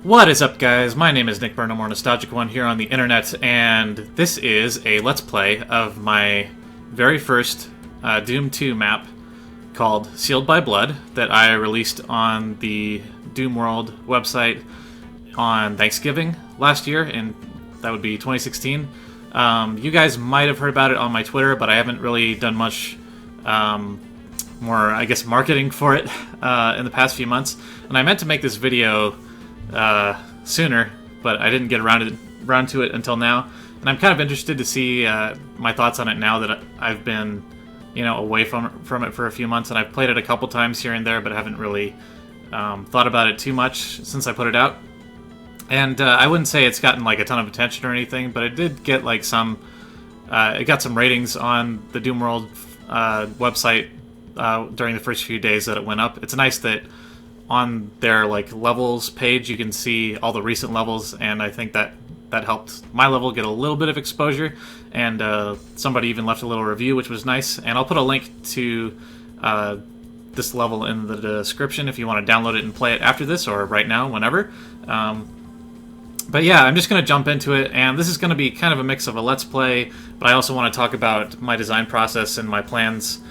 What is up, guys? My name is Nick Burnham, or Nostalgic One here on the internet, and this is a Let's Play of my very first Doom 2 map called Sealed by Blood that I released on the Doom World website on Thanksgiving last year, and that would be 2016. You guys might have heard about it on my Twitter, but I haven't really done much more, I guess, marketing for it in the past few months. And I meant to make this video sooner, but I didn't get around to it until now. And I'm kind of interested to see my thoughts on it now that I've been, away from it for a few months, and I've played it a couple times here and there, but haven't really thought about it too much since I put it out. And I wouldn't say it's gotten like a ton of attention or anything, but it did get like some. It got some ratings on the Doom World website during the first few days that it went up. It's nice that on their like levels page you can see all the recent levels, and I think that helped my level get a little bit of exposure, and somebody even left a little review, which was nice. And I'll put a link to this level in the description if you want to download it and play it after this, or right now, whenever. But yeah, I'm just going to jump into it, and this is going to be kind of a mix of a Let's Play, but I also want to talk about my design process and my plans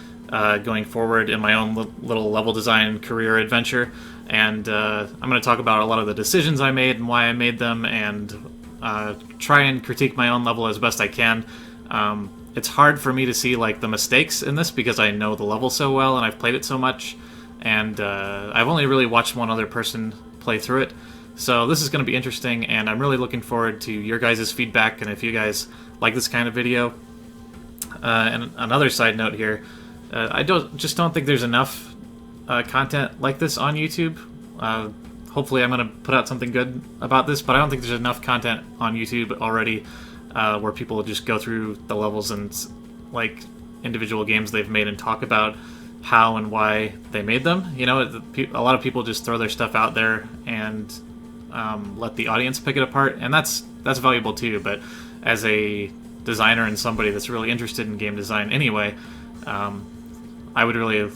going forward in my own little level design career adventure. And I'm going to talk about a lot of the decisions I made and why I made them, and try and critique my own level as best I can. It's hard for me to see like the mistakes in this because I know the level so well and I've played it so much, and I've only really watched one other person play through it. So this is going to be interesting, and I'm really looking forward to your guys' feedback, and if you guys like this kind of video. And another side note here, I don't think there's enough content like this on YouTube. Hopefully I'm going to put out something good about this, but I don't think there's enough content on YouTube already where people just go through the levels and like individual games they've made and talk about how and why they made them. A lot of people just throw their stuff out there and let the audience pick it apart, and that's valuable too. But as a designer and somebody that's really interested in game design anyway, I would really,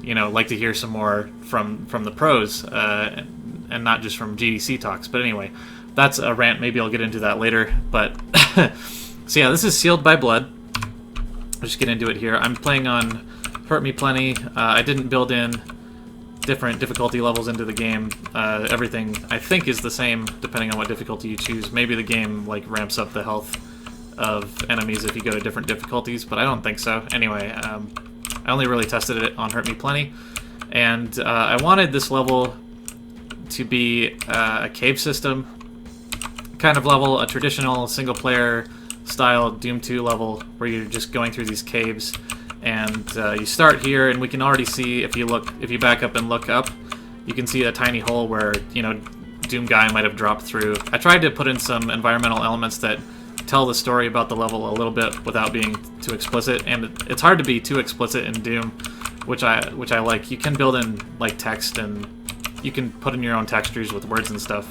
like to hear some more from the pros, and not just from GDC talks. But anyway, that's a rant. Maybe I'll get into that later. But so yeah, this is Sealed by Blood. I'll just get into it here. I'm playing on Hurt Me Plenty. I didn't build in different difficulty levels into the game. Everything I think is the same depending on what difficulty you choose. Maybe the game like ramps up the health of enemies if you go to different difficulties, but I don't think so. Anyway, I only really tested it on Hurt Me Plenty, and I wanted this level to be a cave system kind of level, a traditional single-player style Doom 2 level where you're just going through these caves. And you start here, and we can already see, if you back up and look up, you can see a tiny hole where Doom Guy might have dropped through. I tried to put in some environmental elements that tell the story about the level a little bit without being too explicit, and it's hard to be too explicit in Doom, which I like. You can build in like text, and you can put in your own textures with words and stuff,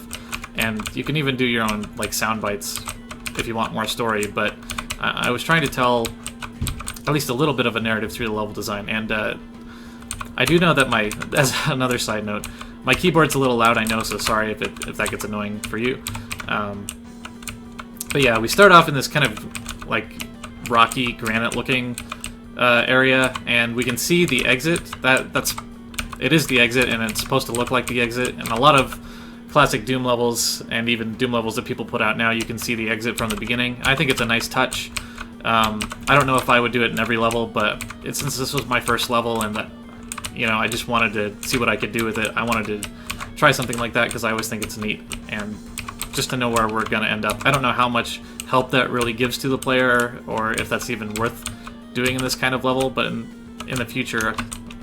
and you can even do your own like sound bites if you want more story. But I was trying to tell at least a little bit of a narrative through the level design, and I do know that as another side note, my keyboard's a little loud, I know, so sorry if that gets annoying for you. But yeah, we start off in this kind of like rocky granite looking area, and we can see the exit. It is the exit, and it's supposed to look like the exit. And a lot of classic Doom levels, and even Doom levels that people put out now, you can see the exit from the beginning. I think it's a nice touch. I don't know if I would do it in every level, but since this was my first level, and that, I just wanted to see what I could do with it. I wanted to try something like that because I always think it's neat, and just to know where we're going to end up. I don't know how much help that really gives to the player, or if that's even worth doing in this kind of level, but in the future,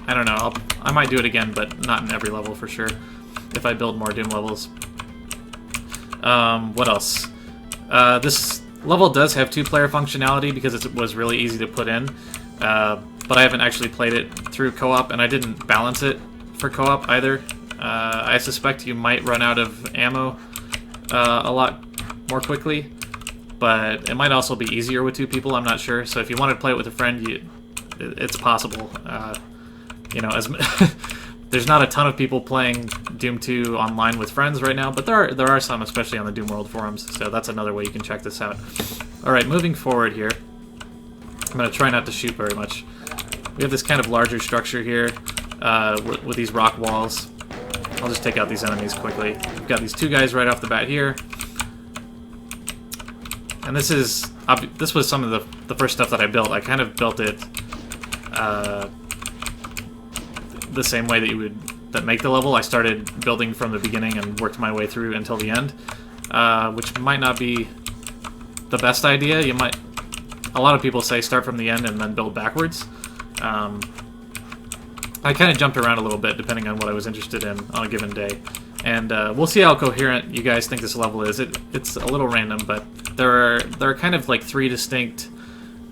I don't know. I might do it again, but not in every level for sure, if I build more Doom levels. What else? This level does have two-player functionality because it was really easy to put in, but I haven't actually played it through co-op, and I didn't balance it for co-op either. I suspect you might run out of ammo a lot more quickly, but it might also be easier with two people, I'm not sure. So if you want to play it with a friend, it's possible. There's There's not a ton of people playing Doom 2 online with friends right now, but there are some, especially on the Doom World forums, so that's another way you can check this out. Alright, moving forward here. I'm going to try not to shoot very much. We have this kind of larger structure here with these rock walls. I'll just take out these enemies quickly. We've got these two guys right off the bat here. And this was some of the first stuff that I built. I kind of built it the same way that make the level. I started building from the beginning and worked my way through until the end, which might not be the best idea. A lot of people say start from the end and then build backwards. I kind of jumped around a little bit depending on what I was interested in on a given day. And we'll see how coherent you guys think this level is. It's a little random, but there are kind of like 3 distinct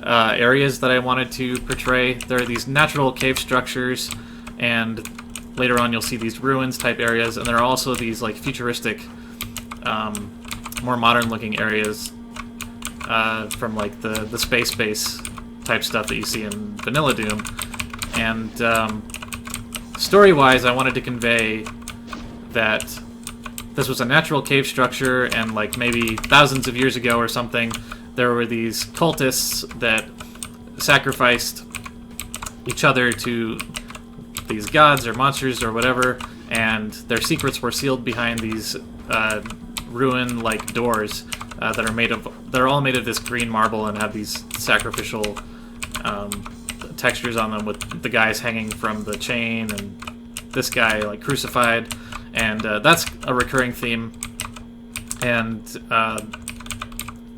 areas that I wanted to portray. There are these natural cave structures, and later on you'll see these ruins type areas, and there are also these like futuristic, more modern looking areas from like the space base type stuff that you see in Vanilla Doom. And story-wise, I wanted to convey that this was a natural cave structure, and like maybe thousands of years ago or something, there were these cultists that sacrificed each other to these gods or monsters or whatever, and their secrets were sealed behind these ruin-like doors that are all made of this green marble and have these sacrificial textures on them, with the guys hanging from the chain and this guy like crucified, and that's a recurring theme. And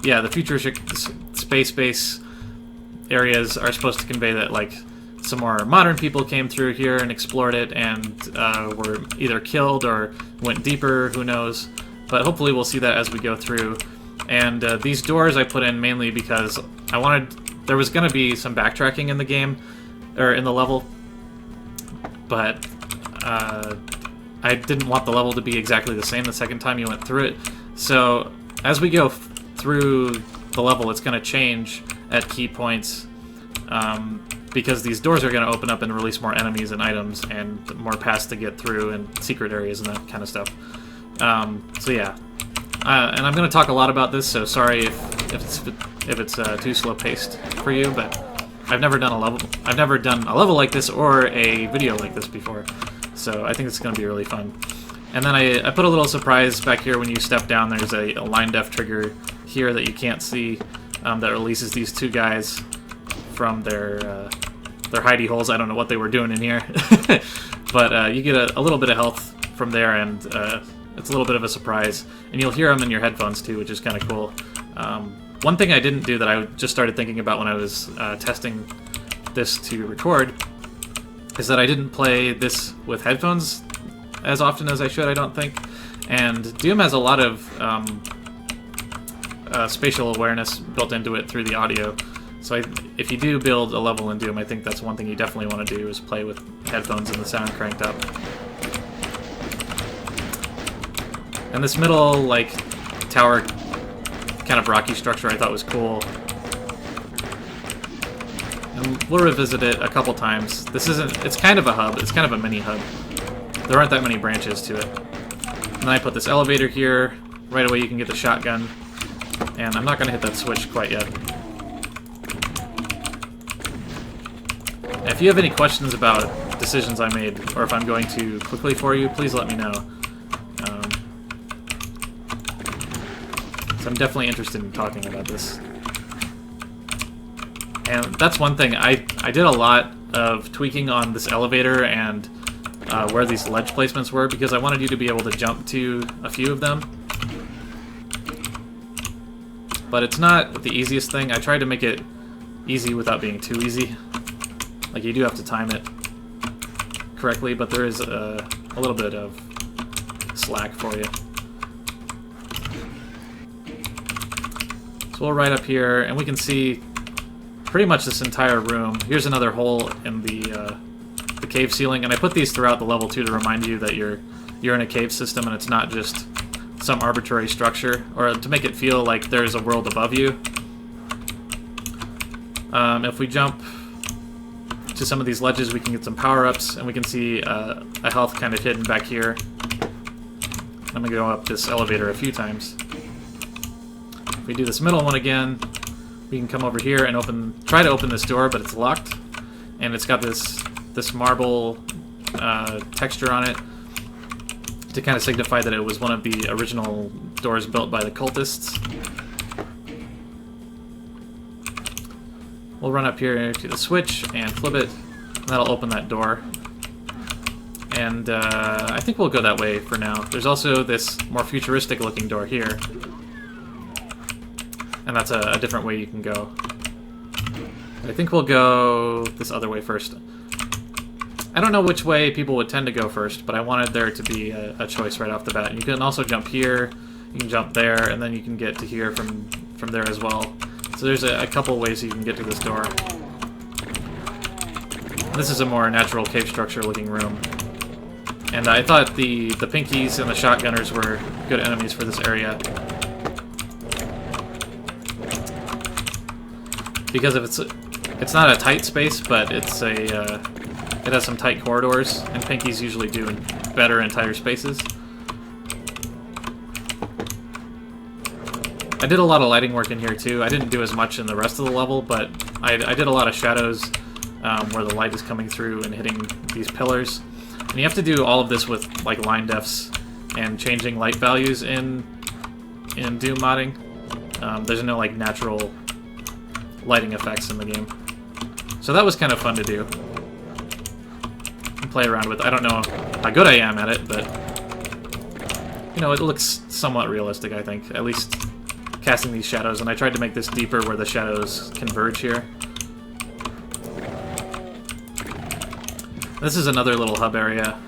yeah, the futuristic space base areas are supposed to convey that like some more modern people came through here and explored it and were either killed or went deeper, who knows. But hopefully we'll see that as we go through. And these doors I put in mainly because there was going to be some backtracking in the game, or in the level, but I didn't want the level to be exactly the same the second time you went through it. So as we go through the level, it's going to change at key points, because these doors are going to open up and release more enemies and items and more paths to get through and secret areas and that kind of stuff. So yeah, and I'm going to talk a lot about this, so sorry if it's too slow paced for you, but I've never done a level like this or a video like this before, so I think it's going to be really fun. And then I put a little surprise back here. When you step down, there's a line def trigger here that you can't see, that releases these two guys from their hidey holes. I don't know what they were doing in here, but you get a little bit of health from there, and it's a little bit of a surprise. And you'll hear them in your headphones too, which is kind of cool. One thing I didn't do that I just started thinking about when I was testing this to record is that I didn't play this with headphones as often as I should, I don't think. And Doom has a lot of spatial awareness built into it through the audio. So if you do build a level in Doom, I think that's one thing you definitely want to do, is play with headphones and the sound cranked up. And this middle, like, tower kind of rocky structure I thought was cool. And we'll revisit it a couple times. It's kind of a hub, it's kind of a mini hub. There aren't that many branches to it. And then I put this elevator here. Right away you can get the shotgun. And I'm not going to hit that switch quite yet. If you have any questions about decisions I made, or if I'm going too quickly for you, please let me know. So I'm definitely interested in talking about this. And that's one thing. I did a lot of tweaking on this elevator and where these ledge placements were, because I wanted you to be able to jump to a few of them. But it's not the easiest thing. I tried to make it easy without being too easy. Like, you do have to time it correctly, but there is a little bit of slack for you. So we'll right up here, and we can see pretty much this entire room. Here's another hole in the cave ceiling, and I put these throughout the level too to remind you that you're in a cave system and it's not just some arbitrary structure, or to make it feel like there's a world above you. If we jump to some of these ledges, we can get some power-ups, and we can see a health kind of hidden back here. I'm going to go up this elevator a few times. If we do this middle one again, we can come over here and try to open this door, but it's locked. And it's got this marble texture on it to kind of signify that it was one of the original doors built by the cultists. We'll run up here to the switch and flip it, and that'll open that door. And I think we'll go that way for now. There's also this more futuristic looking door here. And that's a different way you can go. I think we'll go this other way first. I don't know which way people would tend to go first, but I wanted there to be a choice right off the bat. And you can also jump here, you can jump there, and then you can get to here from there as well. So there's a couple ways you can get to this door. This is a more natural cave structure looking room. And I thought the pinkies and the shotgunners were good enemies for this area. Because it's not a tight space, but it has some tight corridors, and pinkies usually do better in tighter spaces. I did a lot of lighting work in here too. I didn't do as much in the rest of the level, but I did a lot of shadows where the light is coming through and hitting these pillars. And you have to do all of this with like line defs and changing light values in Doom modding. There's no like natural lighting effects in the game. So that was kind of fun to do. And play around with. I don't know how good I am at it, but you know, it looks somewhat realistic, I think. At least casting these shadows, and I tried to make this deeper where the shadows converge here. This is another little hub area.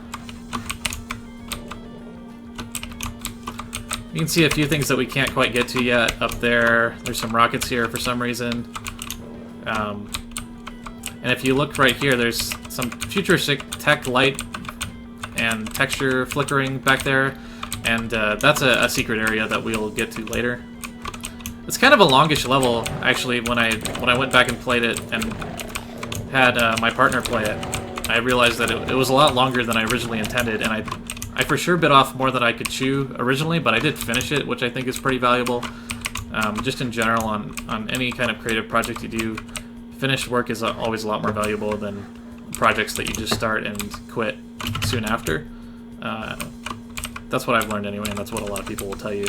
You can see a few things that we can't quite get to yet up there. There's some rockets here for some reason. And if you look right here, there's some futuristic tech light and texture flickering back there. And that's a secret area that we'll get to later. It's kind of a longish level, actually. When I went back and played it and had my partner play it, I realized that it was a lot longer than I originally intended, and I for sure bit off more than I could chew originally, but I did finish it, which I think is pretty valuable. Just in general, on any kind of creative project you do, finished work is always a lot more valuable than projects that you just start and quit soon after. That's what I've learned anyway, and that's what a lot of people will tell you.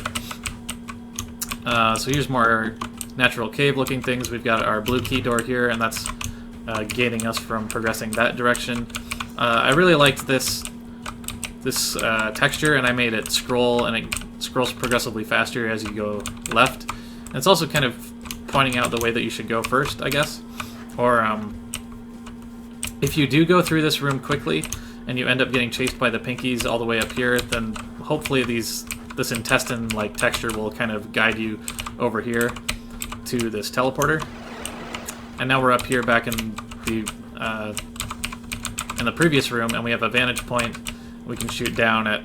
So here's more natural cave-looking things. We've got our blue key door here, and that's gating us from progressing that direction. I really liked this texture, and I made it scroll, and it scrolls progressively faster as you go left. And it's also kind of pointing out the way that you should go first, I guess. Or if you do go through this room quickly, and you end up getting chased by the pinkies all the way up here, then hopefully this intestine-like texture will kind of guide you over here to this teleporter. And now we're up here back in the previous room, and we have a vantage point. We can shoot down at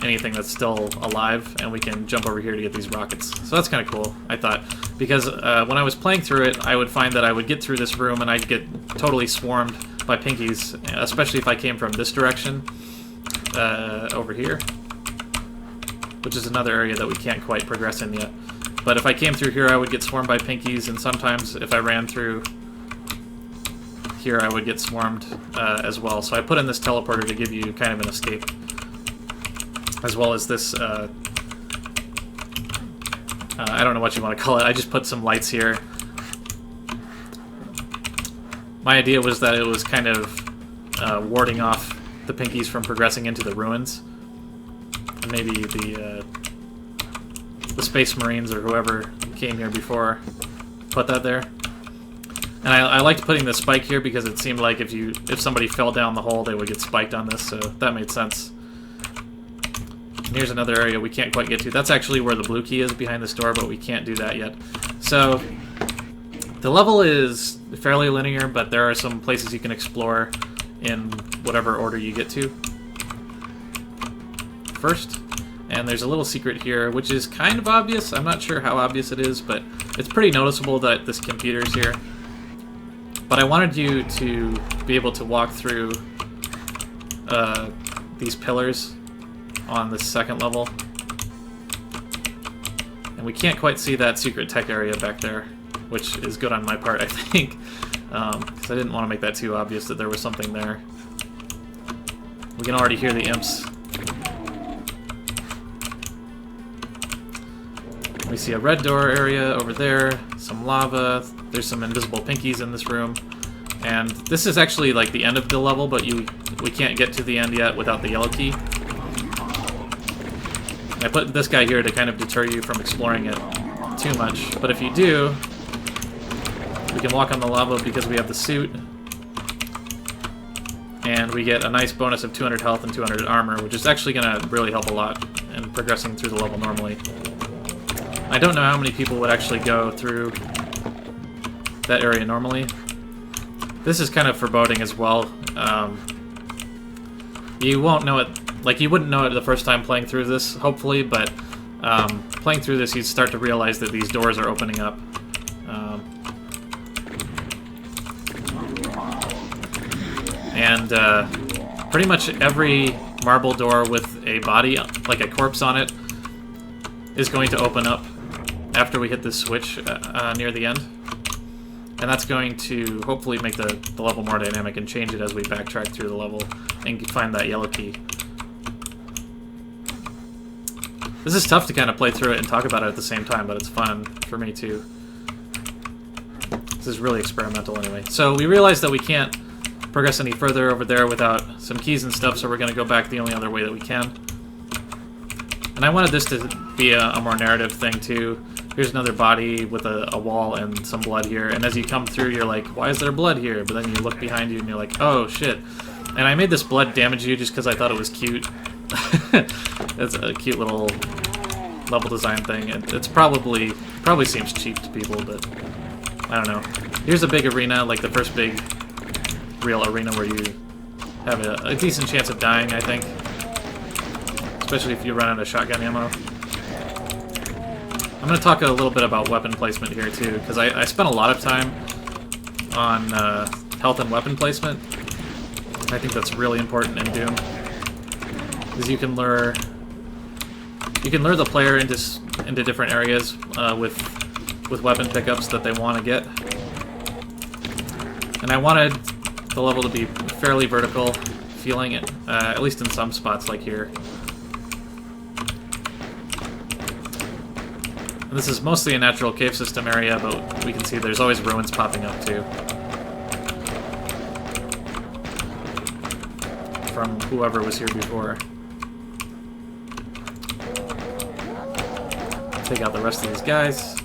anything that's still alive, and we can jump over here to get these rockets. So that's kind of cool, I thought, because when I was playing through it, I would find that I would get through this room and I'd get totally swarmed by pinkies, especially if I came from this direction over here, which is another area that we can't quite progress in yet. But if I came through here, I would get swarmed by pinkies, and sometimes if I ran through here, I would get swarmed as well. So I put in this teleporter to give you kind of an escape, as well as this, I don't know what you want to call it. I just put some lights here. My idea was that it was kind of warding off the pinkies from progressing into the ruins. And maybe the Space Marines or whoever came here before put that there. And I liked putting the spike here because it seemed like if somebody fell down the hole, they would get spiked on this, so that made sense. And here's another area we can't quite get to. That's actually where the blue key is behind this door, but we can't do that yet. So the level is fairly linear, but there are some places you can explore in whatever order you get to first. And there's a little secret here, which is kind of obvious. I'm not sure how obvious it is, but it's pretty noticeable that this computer's here. But I wanted you to be able to walk through these pillars on the second level. And we can't quite see that secret tech area back there, which is good on my part, I think, because I didn't want to make that too obvious that there was something there. We can already hear the imps. We see a red door area over there, some lava, there's some invisible pinkies in this room, and this is actually like the end of the level, but we can't get to the end yet without the yellow key. I put this guy here to kind of deter you from exploring it too much, but if you do, we can walk on the lava because we have the suit, and we get a nice bonus of 200 health and 200 armor, which is actually going to really help a lot in progressing through the level normally. I don't know how many people would actually go through that area normally. This is kind of foreboding as well. You won't know it, like you wouldn't know it the first time playing through this, hopefully, but playing through this, you'd start to realize that these doors are opening up. And pretty much every marble door with a body, like a corpse on it, is going to open up after we hit this switch near the end. And that's going to hopefully make the level more dynamic and change it as we backtrack through the level and find that yellow key. This is tough to kind of play through it and talk about it at the same time, but it's fun for me too. This is really experimental anyway. So we realized that we can't progress any further over there without some keys and stuff, so we're going to go back the only other way that we can. And I wanted this to be a more narrative thing too. Here's another body with a wall and some blood here, and as you come through you're like, why is there blood here? But then you look behind you and you're like, oh shit. And I made this blood damage you just because I thought it was cute. It's a cute little level design thing. It's probably seems cheap to people, but I don't know. Here's a big arena, like the first big real arena where you have a decent chance of dying, I think. Especially if you run out of shotgun ammo. I'm going to talk a little bit about weapon placement here too, because I spent a lot of time on health and weapon placement. I think that's really important in Doom, because you can lure the player into different areas with weapon pickups that they want to get. And I wanted the level to be fairly vertical feeling, at least in some spots like here. And this is mostly a natural cave system area, but we can see there's always ruins popping up too. From whoever was here before. Take out the rest of these guys.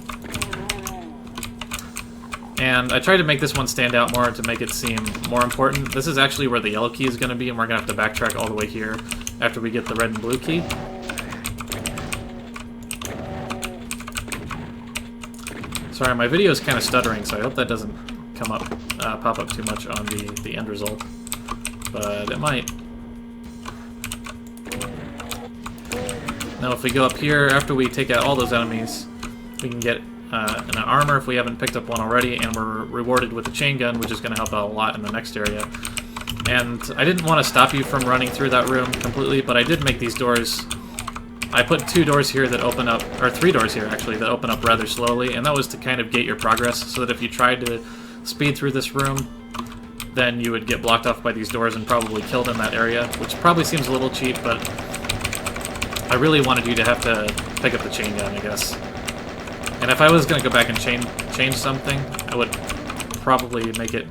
And I tried to make this one stand out more to make it seem more important. This is actually where the yellow key is going to be, and we're going to have to backtrack all the way here after we get the red and blue key. Sorry, my video is kind of stuttering, so I hope that doesn't pop up too much on the end result. But it might. Now if we go up here, after we take out all those enemies, we can get an armor if we haven't picked up one already, and we're rewarded with a chain gun, which is going to help out a lot in the next area. And I didn't want to stop you from running through that room completely, but I did make these doors. I put 2 doors here that open up, or 3 doors here actually, that open up rather slowly, and that was to kind of gate your progress, so that if you tried to speed through this room, then you would get blocked off by these doors and probably killed in that area, which probably seems a little cheap, but I really wanted you to have to pick up the chain gun, I guess. And if I was going to go back and change something, I would probably make it,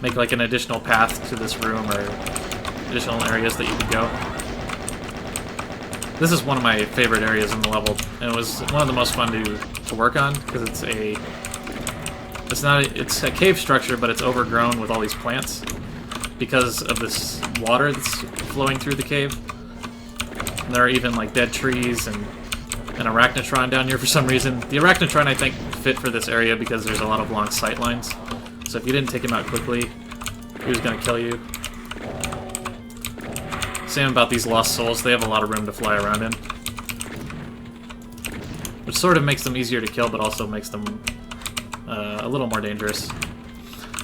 make like an additional path to this room, or additional areas that you could go. This is one of my favorite areas in the level, and it was one of the most fun to work on, because it's a cave structure, but it's overgrown with all these plants because of this water that's flowing through the cave. And there are even like dead trees and an arachnotron down here for some reason. The arachnotron, I think, fit for this area because there's a lot of long sight lines. So if you didn't take him out quickly, he was going to kill you. Same about these lost souls, they have a lot of room to fly around in. Which sort of makes them easier to kill, but also makes them a little more dangerous.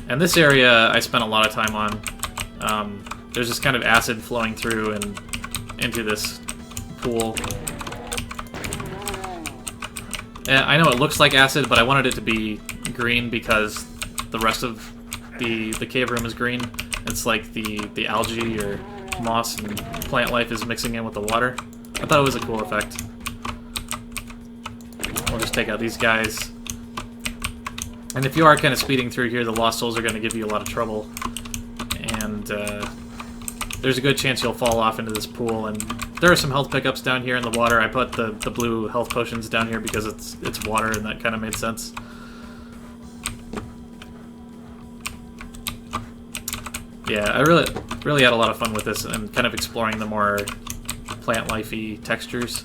And this area I spent a lot of time on. There's this kind of acid flowing through and into this pool. And I know it looks like acid, but I wanted it to be green because the rest of the cave room is green. It's like the algae or moss and plant life is mixing in with the water. I thought it was a cool effect. We'll just take out these guys. And if you are kind of speeding through here, the Lost Souls are going to give you a lot of trouble. And there's a good chance you'll fall off into this pool. And there are some health pickups down here in the water. I put the blue health potions down here because it's water, and that kind of made sense. Yeah, I really had a lot of fun with this and kind of exploring the more plant life-y textures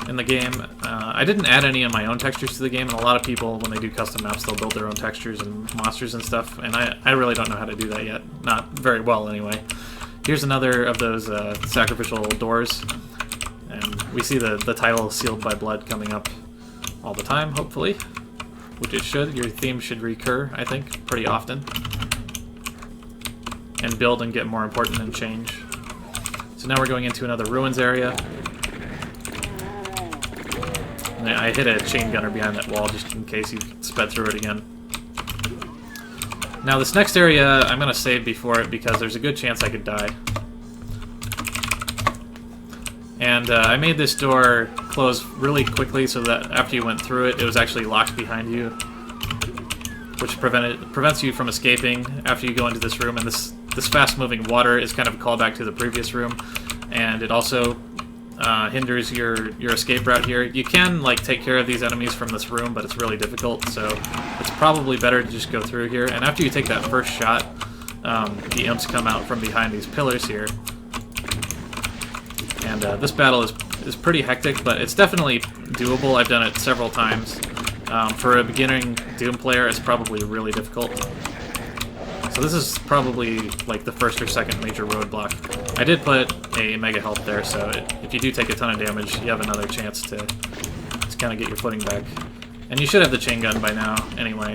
in the game. I didn't add any of my own textures to the game, and a lot of people, when they do custom maps, they'll build their own textures and monsters and stuff, and I really don't know how to do that yet. Not very well, anyway. Here's another of those sacrificial doors, and we see the title Sealed by Blood coming up all the time, hopefully. Which it should. Your theme should recur, I think, pretty often. And build and get more important and change. So now we're going into another ruins area. And I hit a chain gunner behind that wall just in case you sped through it again. Now this next area I'm going to save before it because there's a good chance I could die. And I made this door close really quickly so that after you went through it, it was actually locked behind you, which prevents you from escaping after you go into this room. And this fast-moving water is kind of a callback to the previous room, and it also hinders your escape route here. You can like take care of these enemies from this room, but it's really difficult, so it's probably better to just go through here. And after you take that first shot, the imps come out from behind these pillars here. And this battle is pretty hectic, but it's definitely doable. I've done it several times. For a beginning Doom player, it's probably really difficult. So this is probably like the first or second major roadblock. I did put a mega health there, so if you do take a ton of damage, you have another chance to kind of get your footing back. And you should have the chain gun by now, anyway.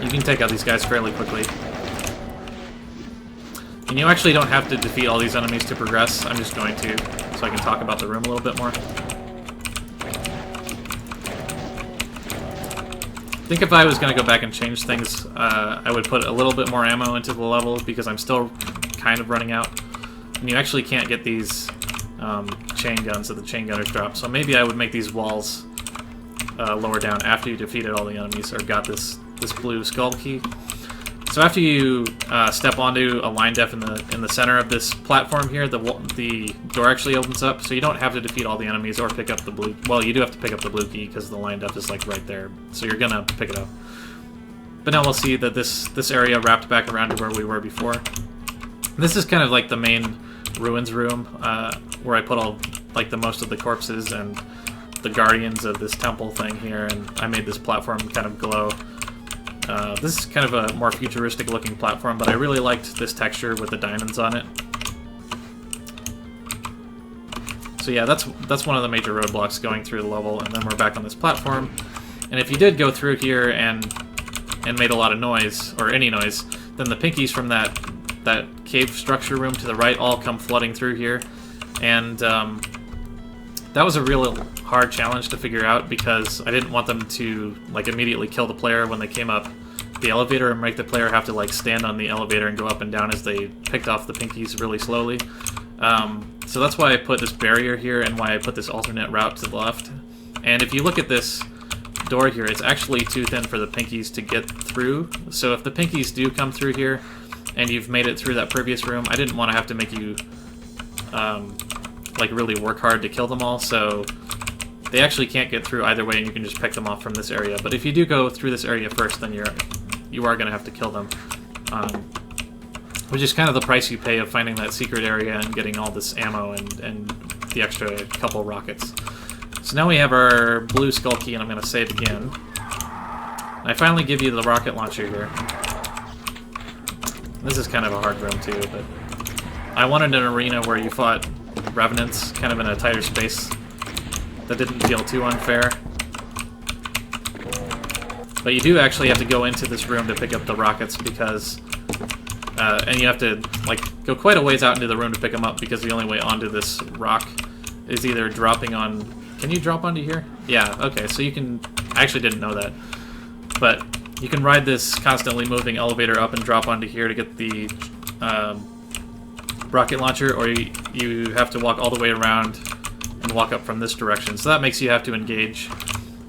You can take out these guys fairly quickly. And you actually don't have to defeat all these enemies to progress. I'm just going to, so I can talk about the room a little bit more. I think if I was going to go back and change things, I would put a little bit more ammo into the level because I'm still kind of running out. And you actually can't get these chain guns that the chain gunners drop. So maybe I would make these walls lower down after you defeated all the enemies or got this blue skull key. So after you step onto a line def in the center of this platform here, the door actually opens up, so you don't have to defeat all the enemies or pick up the blue... Well, you do have to pick up the blue key because the line def is like right there, so you're gonna pick it up. But now we'll see that this area wrapped back around to where we were before. This is kind of like the main ruins room, where I put all like the most of the corpses and the guardians of this temple thing here, and I made this platform kind of glow. This is kind of a more futuristic looking platform, but I really liked this texture with the diamonds on it. So yeah, that's one of the major roadblocks going through the level, and then we're back on this platform. And if you did go through here and made a lot of noise, or any noise, then the pinkies from that cave structure room to the right all come flooding through here. And that was a real hard challenge to figure out because I didn't want them to like immediately kill the player when they came up the elevator and make the player have to like stand on the elevator and go up and down as they picked off the pinkies really slowly. So that's why I put this barrier here and why I put this alternate route to the left. And if you look at this door here, it's actually too thin for the pinkies to get through. So if the pinkies do come through here and you've made it through that previous room, I didn't want to have to make you like really work hard to kill them all, so they actually can't get through either way, and you can just pick them off from this area. But if you do go through this area first, then you are going to have to kill them, which is kind of the price you pay of finding that secret area and getting all this ammo and the extra couple rockets. So now we have our blue skull key, and I'm going to save again. And I finally give you the rocket launcher here. This is kind of a hard room too, but I wanted an arena where you fought revenants kind of in a tighter space that didn't feel too unfair. But you do actually have to go into this room to pick up the rockets because... and you have to, like, go quite a ways out into the room to pick them up because the only way onto this rock is either dropping on... Can you drop onto here? Yeah, okay, so you can... I actually didn't know that. But you can ride this constantly moving elevator up and drop onto here to get the rocket launcher, or you have to walk all the way around and walk up from this direction. So that makes you have to engage,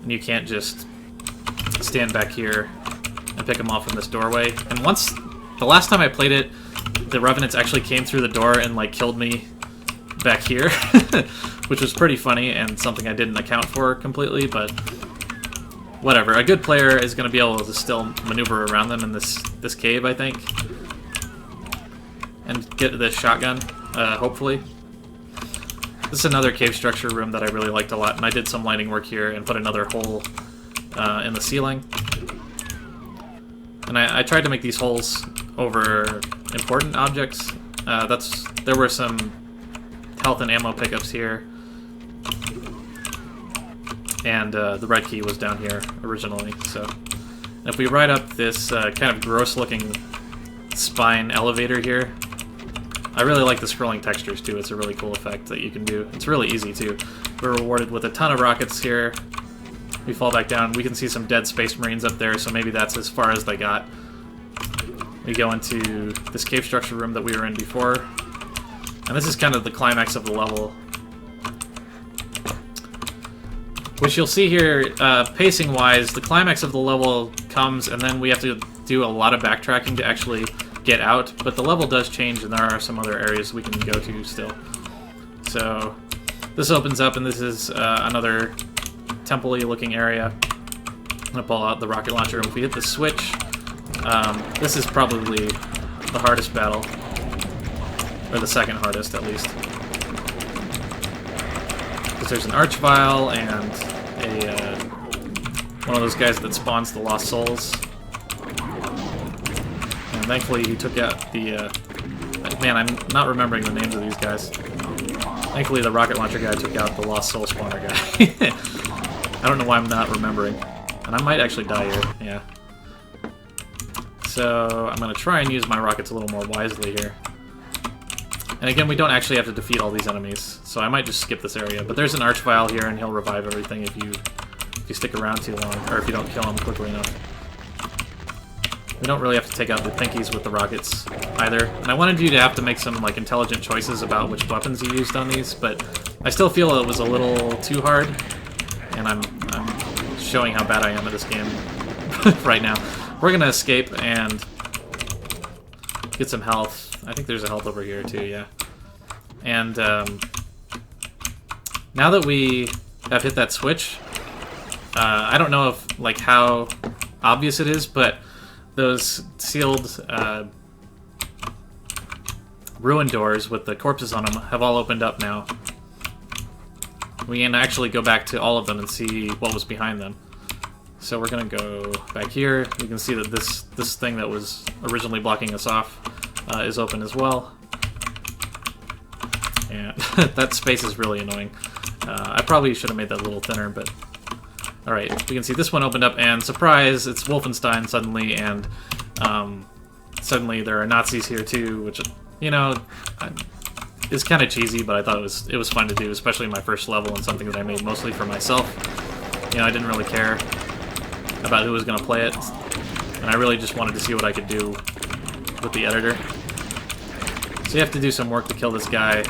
and you can't just stand back here and pick them off from this doorway. And once... The last time I played it, the Revenants actually came through the door and, like, killed me back here, which was pretty funny and something I didn't account for completely, but whatever. A good player is going to be able to still maneuver around them in this cave, I think, and get this shotgun, hopefully. This is another cave structure room that I really liked a lot, and I did some lighting work here and put another hole in the ceiling. And I tried to make these holes over important objects. There were some health and ammo pickups here, and the red key was down here originally. So if we ride up this kind of gross-looking spine elevator here, I really like the scrolling textures too. It's a really cool effect that you can do. It's really easy too. We're rewarded with a ton of rockets here. We fall back down. We can see some dead Space Marines up there, so maybe that's as far as they got. We go into this cave structure room that we were in before. And this is kind of the climax of the level. Which you'll see here, pacing-wise, the climax of the level comes, and then we have to do a lot of backtracking to actually get out. But the level does change, and there are some other areas we can go to still. So this opens up, and this is another temple-y looking area. I'm gonna pull out the rocket launcher, and if we hit the switch, this is probably the hardest battle, or the second hardest at least, because there's an archvile and a one of those guys that spawns the lost souls, and thankfully he took out the man, I'm not remembering the names of these guys. Thankfully the rocket launcher guy took out the lost soul spawner guy. I don't know why I'm not remembering. And I might actually die here, yeah. So I'm going to try and use my rockets a little more wisely here. And again, we don't actually have to defeat all these enemies, so I might just skip this area. But there's an archvile here, and he'll revive everything if you stick around too long, or if you don't kill him quickly enough. We don't really have to take out the pinkies with the rockets either. And I wanted you to have to make some like intelligent choices about which weapons you used on these, but I still feel it was a little too hard. And I'm showing how bad I am at this game right now. We're gonna escape and get some health. I think there's a health over here too, yeah. And now that we have hit that switch, I don't know if like how obvious it is, but those sealed ruin doors with the corpses on them have all opened up now. We can actually go back to all of them and see what was behind them. So we're gonna go back here. You can see that this thing that was originally blocking us off is open as well. And that space is really annoying. I probably should have made that a little thinner, but alright, we can see this one opened up, and surprise, it's Wolfenstein suddenly, and suddenly there are Nazis here too, which, you know, is kind of cheesy, but I thought it was fun to do, especially my first level and something that I made mostly for myself. You know, I didn't really care about who was going to play it, and I really just wanted to see what I could do with the editor. So you have to do some work to kill this guy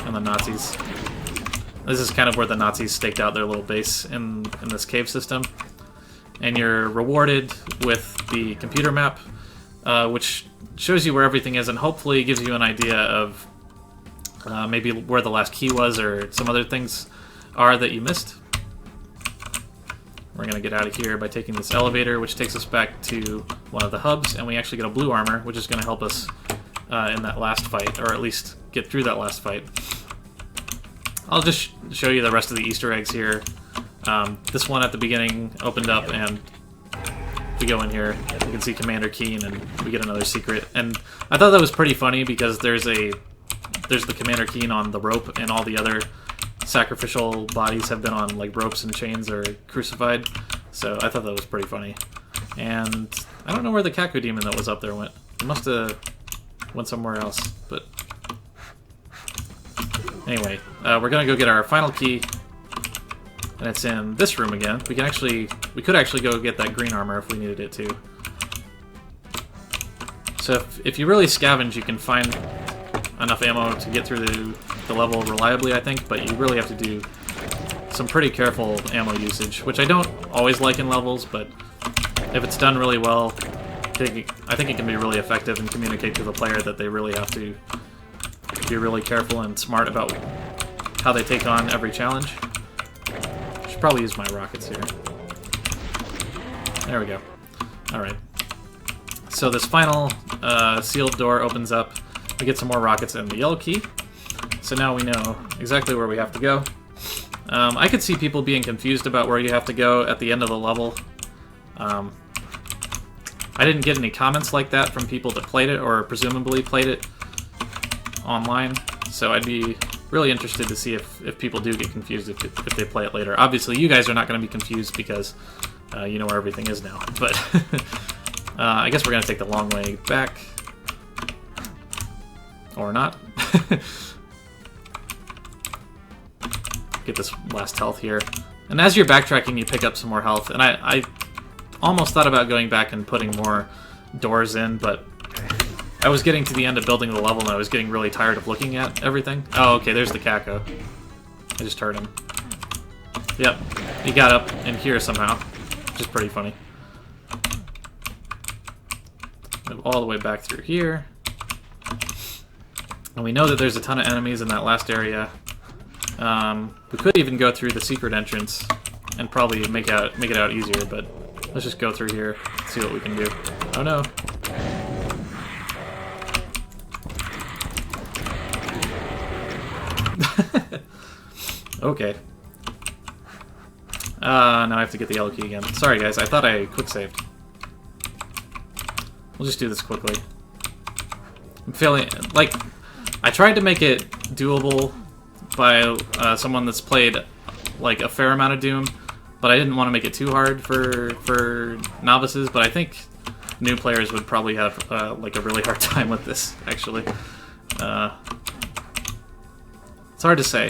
and the Nazis. This is kind of where the Nazis staked out their little base in this cave system. And you're rewarded with the computer map, which shows you where everything is and hopefully gives you an idea of maybe where the last key was or some other things are that you missed. We're going to get out of here by taking this elevator, which takes us back to one of the hubs, and we actually get a blue armor, which is going to help us in that last fight, or at least get through that last fight. I'll just show you the rest of the Easter eggs here. This one at the beginning opened up, and if we go in here, you can see Commander Keen, and we get another secret. And I thought that was pretty funny because there's the Commander Keen on the rope and all the other sacrificial bodies have been on like ropes and chains or crucified. So I thought that was pretty funny. And I don't know where the Kaku demon that was up there went. It must have went somewhere else. But anyway, we're gonna go get our final key, and it's in this room again. We could actually go get that green armor if we needed it to. So if you really scavenge, you can find enough ammo to get through the level reliably, I think, but you really have to do some pretty careful ammo usage, which I don't always like in levels, but if it's done really well, I think it can be really effective and communicate to the player that they really have to be really careful and smart about how they take on every challenge. I should probably use my rockets here. There we go. Alright. So this final sealed door opens up. We get some more rockets and the yellow key. So now we know exactly where we have to go. I could see people being confused about where you have to go at the end of the level. I didn't get any comments like that from people that played it or presumably played it online, so I'd be really interested to see if people do get confused if they play it later. Obviously, you guys are not going to be confused because you know where everything is now, but I guess we're going to take the long way back. Or not. Get this last health here. And as you're backtracking, you pick up some more health, and I almost thought about going back and putting more doors in, but I was getting to the end of building the level and I was getting really tired of looking at everything. Oh, okay, there's the Kako. I just heard him. Yep, he got up in here somehow, which is pretty funny. Move all the way back through here. And we know that there's a ton of enemies in that last area. We could even go through the secret entrance and probably make it out easier, but let's just go through here, see what we can do. Oh no. Okay. Now I have to get the yellow key again. Sorry guys, I thought I quick-saved. We'll just do this quickly. I'm feeling like I tried to make it doable by someone that's played like a fair amount of Doom, but I didn't want to make it too hard for novices. But I think new players would probably have like a really hard time with this. Actually, it's hard to say.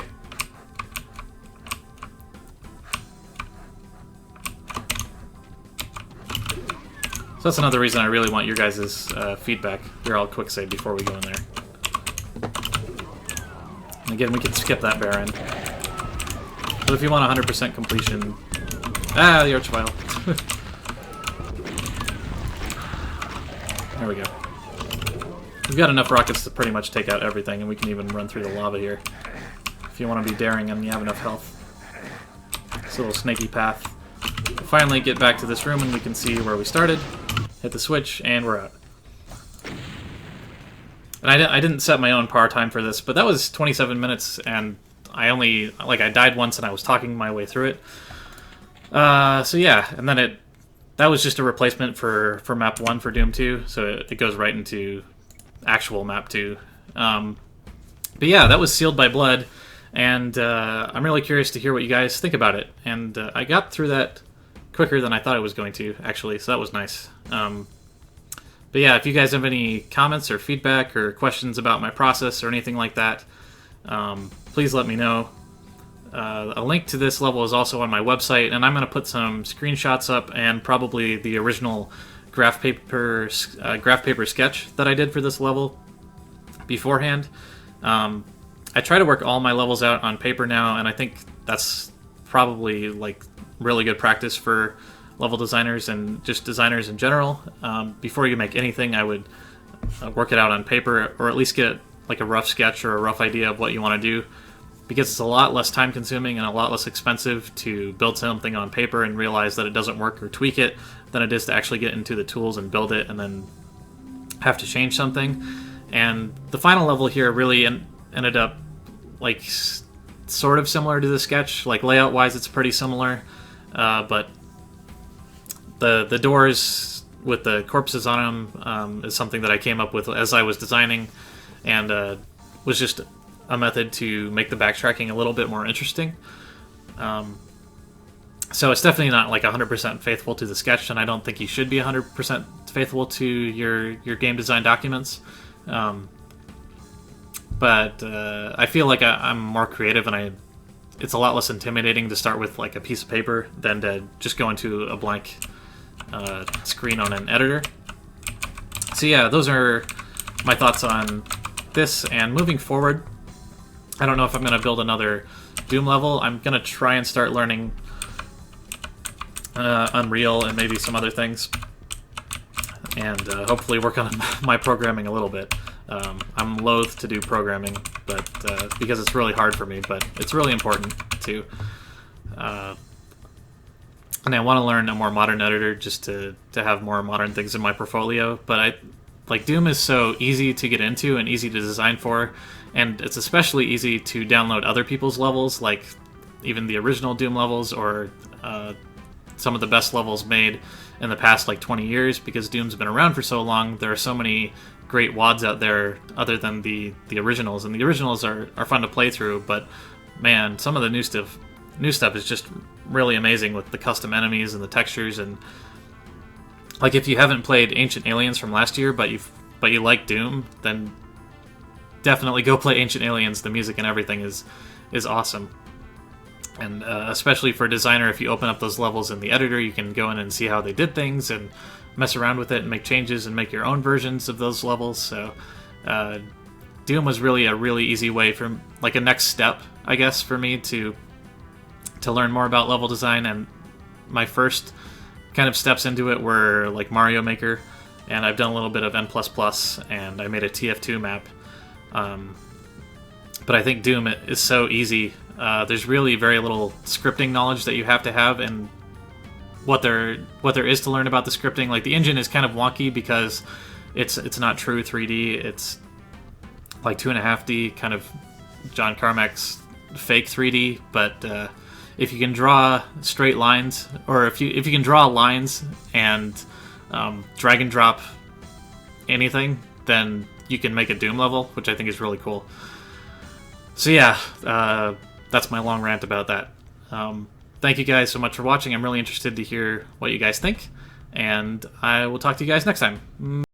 So that's another reason I really want your guys' feedback. Here, I'll quick save before we go in there. And again, we can skip that Baron. But if you want 100% completion... Ah, the Archvile. There we go. We've got enough rockets to pretty much take out everything, and we can even run through the lava here. If you want to be daring and you have enough health. This little snaky path. We'll finally get back to this room and we can see where we started. Hit the switch, and we're out. And I didn't set my own power time for this, but that was 27 minutes, and I died once and I was talking my way through it. So yeah, and then that was just a replacement for map 1 for Doom 2, so it goes right into actual map 2. But yeah, that was Sealed by Blood, and I'm really curious to hear what you guys think about it. And I got through that quicker than I thought I was going to, actually, so that was nice. But yeah, if you guys have any comments or feedback or questions about my process or anything like that, please let me know. A link to this level is also on my website, and I'm going to put some screenshots up and probably the original graph paper sketch that I did for this level beforehand. I try to work all my levels out on paper now, and I think that's probably like really good practice for level designers and just designers in general. Before you make anything, I would work it out on paper, or at least get like a rough sketch or a rough idea of what you want to do, because it's a lot less time consuming and a lot less expensive to build something on paper and realize that it doesn't work or tweak it than it is to actually get into the tools and build it and then have to change something. And the final level here really ended up like sort of similar to the sketch. Like layout wise it's pretty similar, but the doors with the corpses on them is something that I came up with as I was designing, and was just a method to make the backtracking a little bit more interesting. So it's definitely not like 100% faithful to the sketch, and I don't think you should be 100% faithful to your game design documents. But I feel like I'm more creative, and it's a lot less intimidating to start with like a piece of paper than to just go into a blank screen on an editor. So yeah, those are my thoughts on this, and moving forward, I don't know if I'm going to build another Doom level. I'm going to try and start learning Unreal and maybe some other things, and hopefully work on my programming a little bit. I'm loath to do programming, but because it's really hard for me, but it's really important too. And I want to learn a more modern editor just to have more modern things in my portfolio. But Doom is so easy to get into and easy to design for, and it's especially easy to download other people's levels, like even the original Doom levels, or some of the best levels made in the past like 20 years, because Doom's been around for so long. There are so many great WADs out there other than the originals, and the originals are fun to play through, but man, some of the new stuff is just really amazing with the custom enemies and the textures. And like, if you haven't played Ancient Aliens from last year, but you like Doom, then definitely go play Ancient Aliens. The music and everything is awesome. And especially for a designer, if you open up those levels in the editor, you can go in and see how they did things and mess around with it and make changes and make your own versions of those levels. So Doom was really a really easy way, for like a next step, I guess, for me to learn more about level design. And my first kind of steps into it were like Mario Maker, and I've done a little bit of N++, and I made a TF2 map. But I think Doom is so easy. There's really very little scripting knowledge that you have to have, and what there is to learn about the scripting. Like, the engine is kind of wonky because it's not true 3D. It's like 2.5D, kind of John Carmack's fake 3D. But if you can draw straight lines, or if you can draw lines and drag and drop anything, then you can make a Doom level, which I think is really cool. So yeah, that's my long rant about that. Thank you guys so much for watching. I'm really interested to hear what you guys think, and I will talk to you guys next time.